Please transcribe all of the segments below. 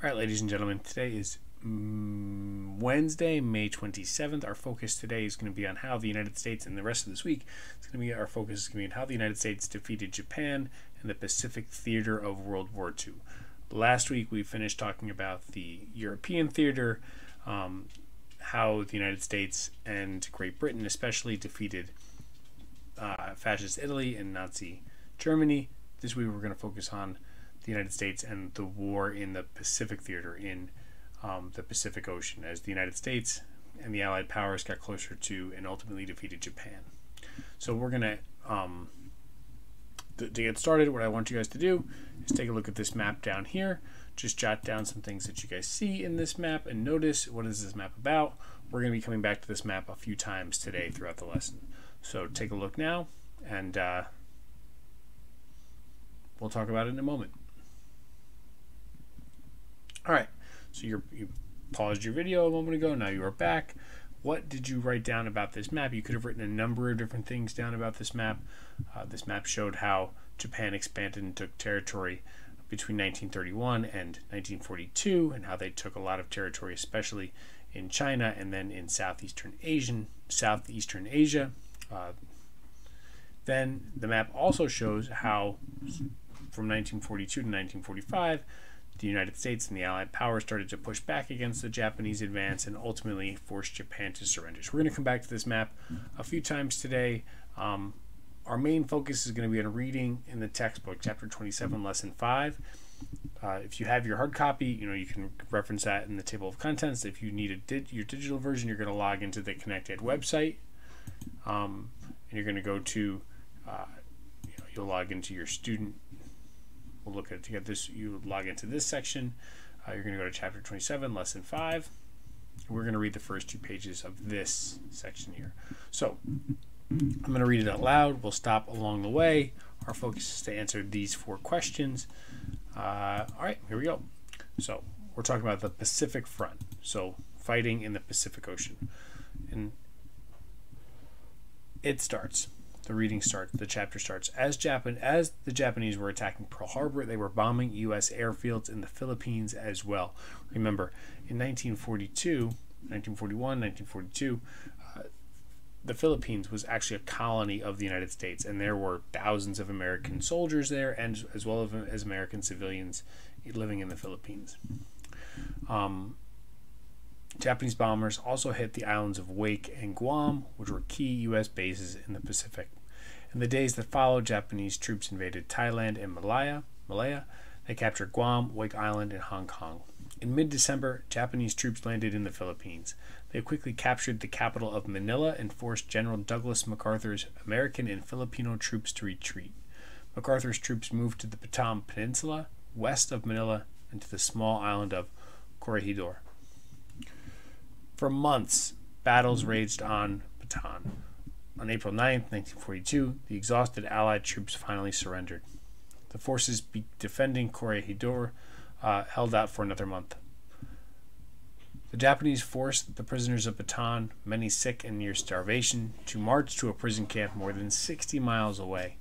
All right, ladies and gentlemen, today is Wednesday, May 27th. Our focus today is going to be on how the United States, and the rest of this week, our focus is going to be on how the United States defeated Japan in the Pacific theater of World War II. Last week, we finished talking about the European theater, how the United States and Great Britain especially defeated fascist Italy and Nazi Germany. This week, we're going to focus on the United States and the war in the Pacific theater in the Pacific Ocean, as the United States and the Allied powers got closer to and ultimately defeated Japan. So we're going to get started, what I want you guys to do is take a look at this map down here. Just jot down some things that you guys see in this map and notice what is this map about. We're going to be coming back to this map a few times today throughout the lesson. So take a look now, and we'll talk about it in a moment. All right, so you paused your video a moment ago. Now you are back. What did you write down about this map? You could have written a number of different things down about this map. This map showed how Japan expanded and took territory between 1931 and 1942, and how they took a lot of territory, especially in China and then in Southeastern Asia. Then the map also shows how from 1942 to 1945, the United States and the Allied powers started to push back against the Japanese advance and ultimately forced Japan to surrender. So we're going to come back to this map a few times today. Our main focus is going to be on reading in the textbook, Chapter 27, Lesson 5. If you have your hard copy, you can reference that in the table of contents. If you need your digital version, you're going to log into the ConnectEd website, and you're going to go to, you'll log into your student. We'll look at to get this. You log into this section. You're going to go to Chapter 27, Lesson 5. We're going to read the first 2 pages of this section here. So I'm going to read it out loud. We'll stop along the way. Our focus is to answer these 4 questions. All right, here we go. So we're talking about the Pacific Front. So fighting in the Pacific Ocean. And it starts. The reading starts, the chapter starts. As the Japanese were attacking Pearl Harbor, they were bombing U.S. airfields in the Philippines as well. Remember, in 1942, the Philippines was actually a colony of the United States, and there were thousands of American soldiers there, and as well as American civilians living in the Philippines. Japanese bombers also hit the islands of Wake and Guam, which were key U.S. bases in the Pacific. In the days that followed, Japanese troops invaded Thailand and Malaya. They captured Guam, Wake Island, and Hong Kong. In mid-December, Japanese troops landed in the Philippines. They quickly captured the capital of Manila and forced General Douglas MacArthur's American and Filipino troops to retreat. MacArthur's troops moved to the Bataan Peninsula, west of Manila, and to the small island of Corregidor. For months, battles raged on Bataan. On April 9, 1942, the exhausted Allied troops finally surrendered. The forces defending Corregidor held out for another month. The Japanese forced the prisoners of Bataan, many sick and near starvation, to march to a prison camp more than 60 miles away.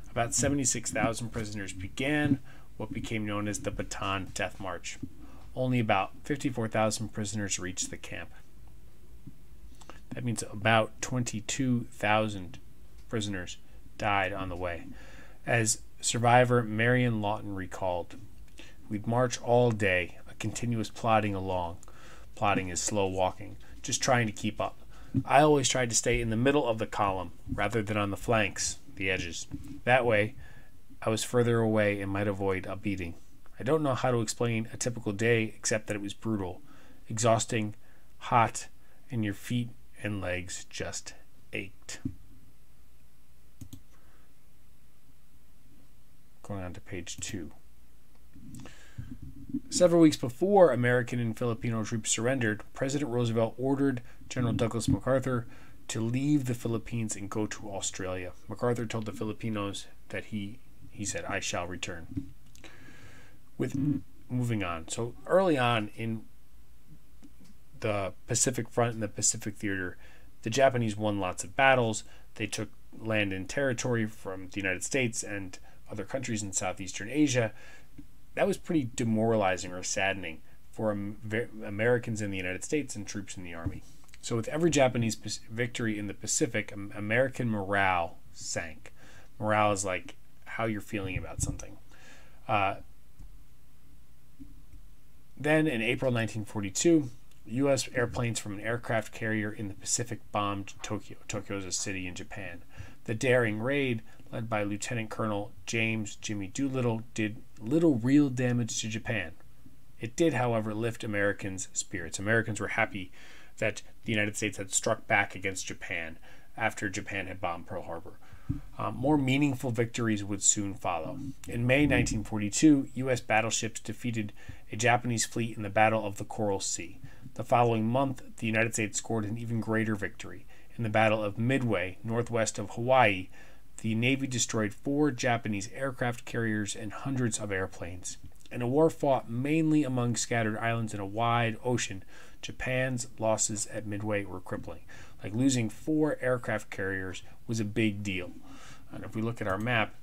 About 76,000 prisoners began what became known as the Bataan Death March. Only about 54,000 prisoners reached the camp. That means about 22,000 prisoners died on the way. As survivor Marion Lawton recalled, "We'd march all day, a continuous plodding along. Plodding is slow walking, just trying to keep up. I always tried to stay in the middle of the column rather than on the flanks, the edges. That way, I was further away and might avoid a beating. I don't know how to explain a typical day except that it was brutal, exhausting, hot, and your feet and legs just ached." Going on to page 2. Several weeks before American and Filipino troops surrendered, President Roosevelt ordered General Douglas MacArthur to leave the Philippines and go to Australia. MacArthur told the Filipinos that he said, "I shall return." Moving on. So early on in the Pacific Front and the Pacific Theater, the Japanese won lots of battles. They took land and territory from the United States and other countries in Southeastern Asia. That was pretty demoralizing or saddening for Americans in the United States and troops in the Army. So with every Japanese victory in the Pacific, American morale sank. Morale is like how you're feeling about something. Then in April 1942, U.S. airplanes from an aircraft carrier in the Pacific bombed Tokyo. Tokyo is a city in Japan. The daring raid, led by Lieutenant Colonel James Jimmy Doolittle, did little real damage to Japan. It did, however, lift Americans' spirits. Americans were happy that the United States had struck back against Japan after Japan had bombed Pearl Harbor. More meaningful victories would soon follow. In May 1942, U.S. battleships defeated a Japanese fleet in the Battle of the Coral Sea. The following month, the United States scored an even greater victory. In the Battle of Midway, northwest of Hawaii, the Navy destroyed 4 Japanese aircraft carriers and hundreds of airplanes. In a war fought mainly among scattered islands in a wide ocean, Japan's losses at Midway were crippling. Like losing 4 aircraft carriers was a big deal. And if we look at our map,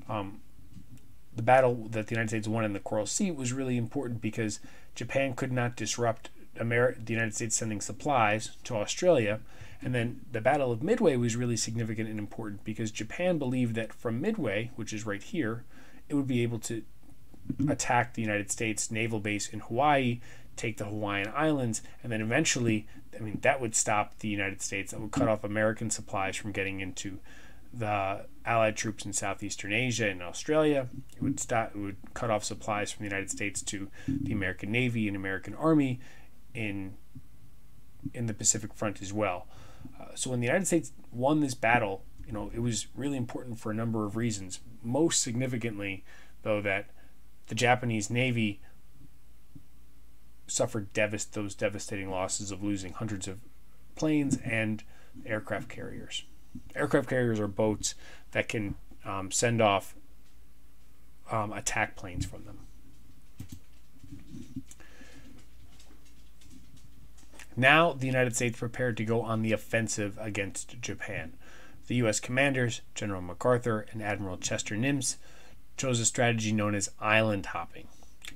the battle that the United States won in the Coral Sea was really important because Japan could not disrupt the United States sending supplies to Australia. And then the Battle of Midway was really significant and important because Japan believed that from Midway, which is right here, it would be able to attack the United States naval base in Hawaii, take the Hawaiian Islands, and then eventually, that would stop the United States. That would cut off American supplies from getting into the Allied troops in Southeastern Asia and Australia. It would cut off supplies from the United States to the American Navy and American Army in the Pacific Front as well. So when the United States won this battle, it was really important for a number of reasons. Most significantly, though, that the Japanese Navy suffered those devastating losses of losing hundreds of planes and aircraft carriers. Aircraft carriers are boats that can send off attack planes from them. Now the United States prepared to go on the offensive against Japan. The U.S. commanders, General MacArthur and Admiral Chester Nimitz, chose a strategy known as island hopping.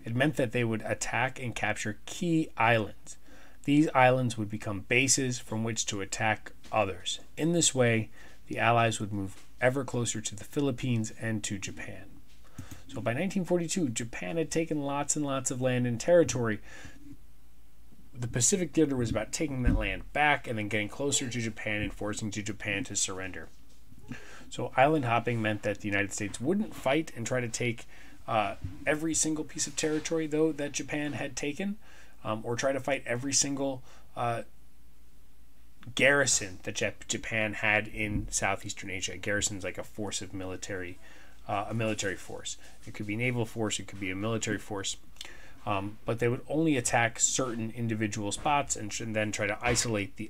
It meant that they would attack and capture key islands. These islands would become bases from which to attack others. In this way, the Allies would move ever closer to the Philippines and to Japan. So by 1942, Japan had taken lots and lots of land and territory. The Pacific Theater was about taking that land back and then getting closer to Japan and forcing Japan to surrender. So island hopping meant that the United States wouldn't fight and try to take every single piece of territory, though, that Japan had taken, or try to fight every single garrison that Japan had in Southeastern Asia. A garrison is like a force of military, a military force. It could be a naval force, it could be a military force. But they would only attack certain individual spots and then try to isolate the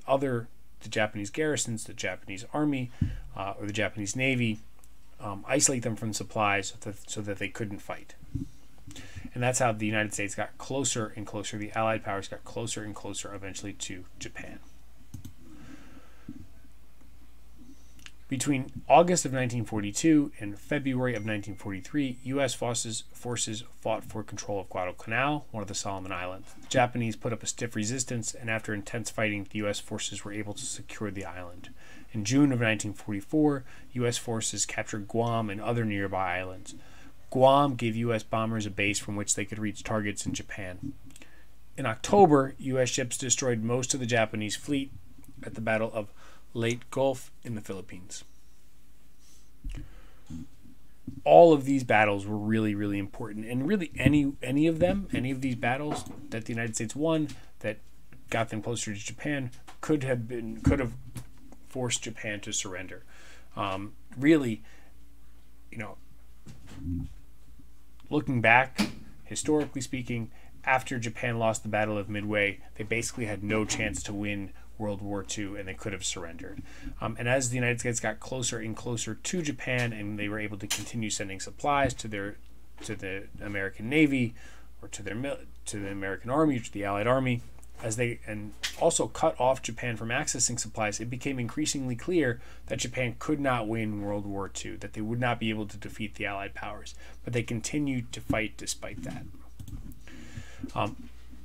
Japanese garrisons, the Japanese Army, or the Japanese Navy, isolate them from supplies so that they couldn't fight. And that's how the United States got closer and closer. The Allied powers got closer and closer eventually to Japan. Between August of 1942 and February of 1943, U.S. forces fought for control of Guadalcanal, one of the Solomon Islands. The Japanese put up a stiff resistance, and after intense fighting, the U.S. forces were able to secure the island. In June of 1944, U.S. forces captured Guam and other nearby islands. Guam gave U.S. bombers a base from which they could reach targets in Japan. In October, U.S. ships destroyed most of the Japanese fleet at the Battle of Leyte Gulf in the Philippines. All of these battles were really, really important, and really any of these battles that the United States won that got them closer to Japan could have forced Japan to surrender. Really, looking back, historically speaking, after Japan lost the Battle of Midway, they basically had no chance to win World War II, and they could have surrendered. And as the United States got closer and closer to Japan, and they were able to continue sending supplies to the American Navy, or to the American Army, or to the Allied Army, and also cut off Japan from accessing supplies, it became increasingly clear that Japan could not win World War II, that they would not be able to defeat the Allied powers. But they continued to fight despite that.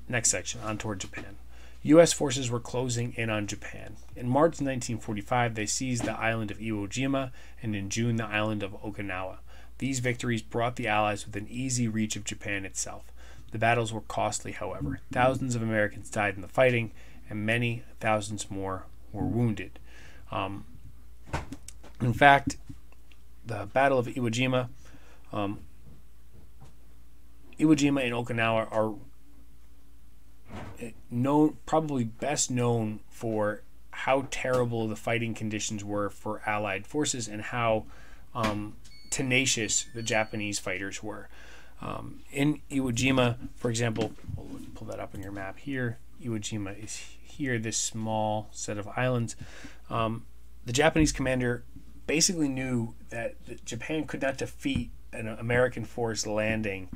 next section, on toward Japan. U.S. forces were closing in on Japan. In March 1945, they seized the island of Iwo Jima, and in June, the island of Okinawa. These victories brought the Allies within easy reach of Japan itself. The battles were costly, however. Thousands of Americans died in the fighting, and many thousands more were wounded. In fact, the Battle of Iwo Jima and Okinawa are probably best known for how terrible the fighting conditions were for Allied forces and how tenacious the Japanese fighters were. In Iwo Jima, for example, we'll pull that up on your map here. Iwo Jima is here, this small set of islands. The Japanese commander basically knew that Japan could not defeat an American force landing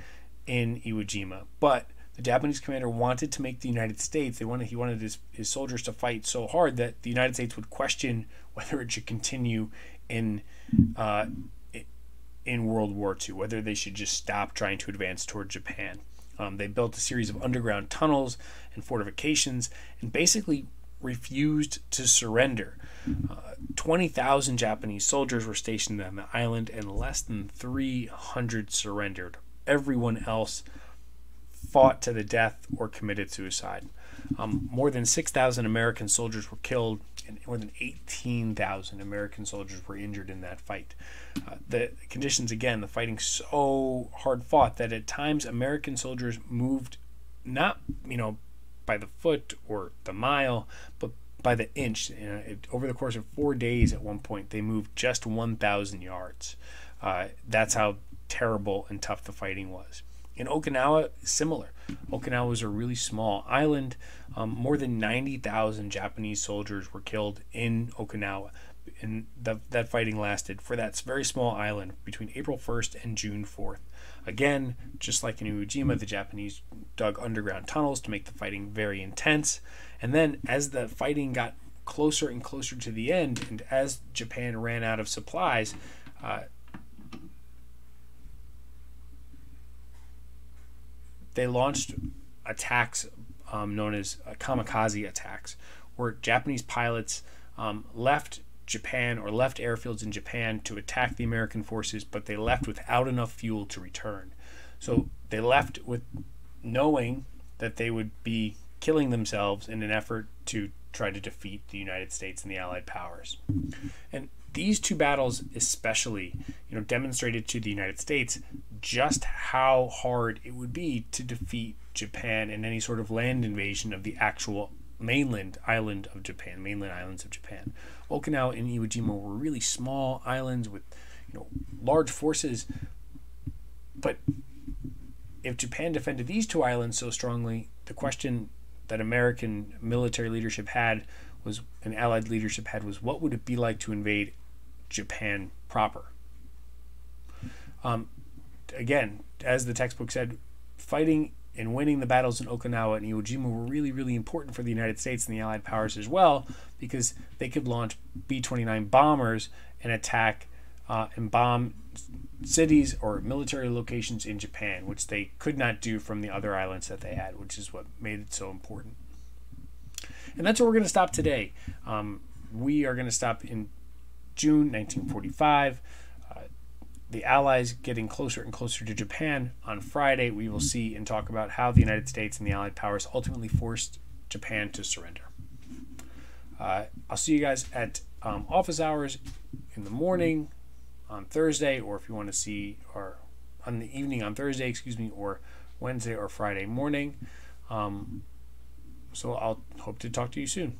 in Iwo Jima, but the Japanese commander wanted to make the United States, he wanted his soldiers to fight so hard that the United States would question whether it should continue in World War II, whether they should just stop trying to advance toward Japan. They built a series of underground tunnels and fortifications and basically refused to surrender. 20,000 Japanese soldiers were stationed on the island, and less than 300 surrendered. Everyone else fought to the death or committed suicide. More than 6,000 American soldiers were killed, and more than 18,000 American soldiers were injured in that fight. The conditions, again, the fighting so hard fought that at times American soldiers moved not, by the foot or the mile, but by the inch. Over the course of 4 days at one point, they moved just 1,000 yards. That's how terrible and tough the fighting was. In Okinawa, similar. Okinawa was a really small island. More than 90,000 Japanese soldiers were killed in Okinawa. And that fighting lasted for that very small island between April 1st and June 4th. Again, just like in Iwo Jima, the Japanese dug underground tunnels to make the fighting very intense. And then as the fighting got closer and closer to the end, and as Japan ran out of supplies, they launched attacks known as kamikaze attacks, where Japanese pilots left Japan or left airfields in Japan to attack the American forces, but they left without enough fuel to return. So they left with knowing that they would be killing themselves in an effort to try to defeat the United States and the Allied powers. And these two battles especially, demonstrated to the United States just how hard it would be to defeat Japan in any sort of land invasion of the actual mainland islands of Japan. Okinawa and Iwo Jima were really small islands with large forces, but if Japan defended these two islands so strongly, the question that American military leadership had was, and Allied leadership had, was what would it be like to invade Japan proper? Again, as the textbook said, fighting and winning the battles in Okinawa and Iwo Jima were really, really important for the United States and the Allied powers as well, because they could launch B-29 bombers and attack and bomb cities or military locations in Japan, which they could not do from the other islands that they had, which is what made it so important. And that's where we're going to stop today. We are going to stop in June 1945. The Allies getting closer and closer to Japan. On Friday, we will see and talk about how the United States and the Allied powers ultimately forced Japan to surrender. I'll see you guys at office hours in the morning on Thursday, or if you want to see, or on the evening on Thursday, or Wednesday or Friday morning. So I'll hope to talk to you soon.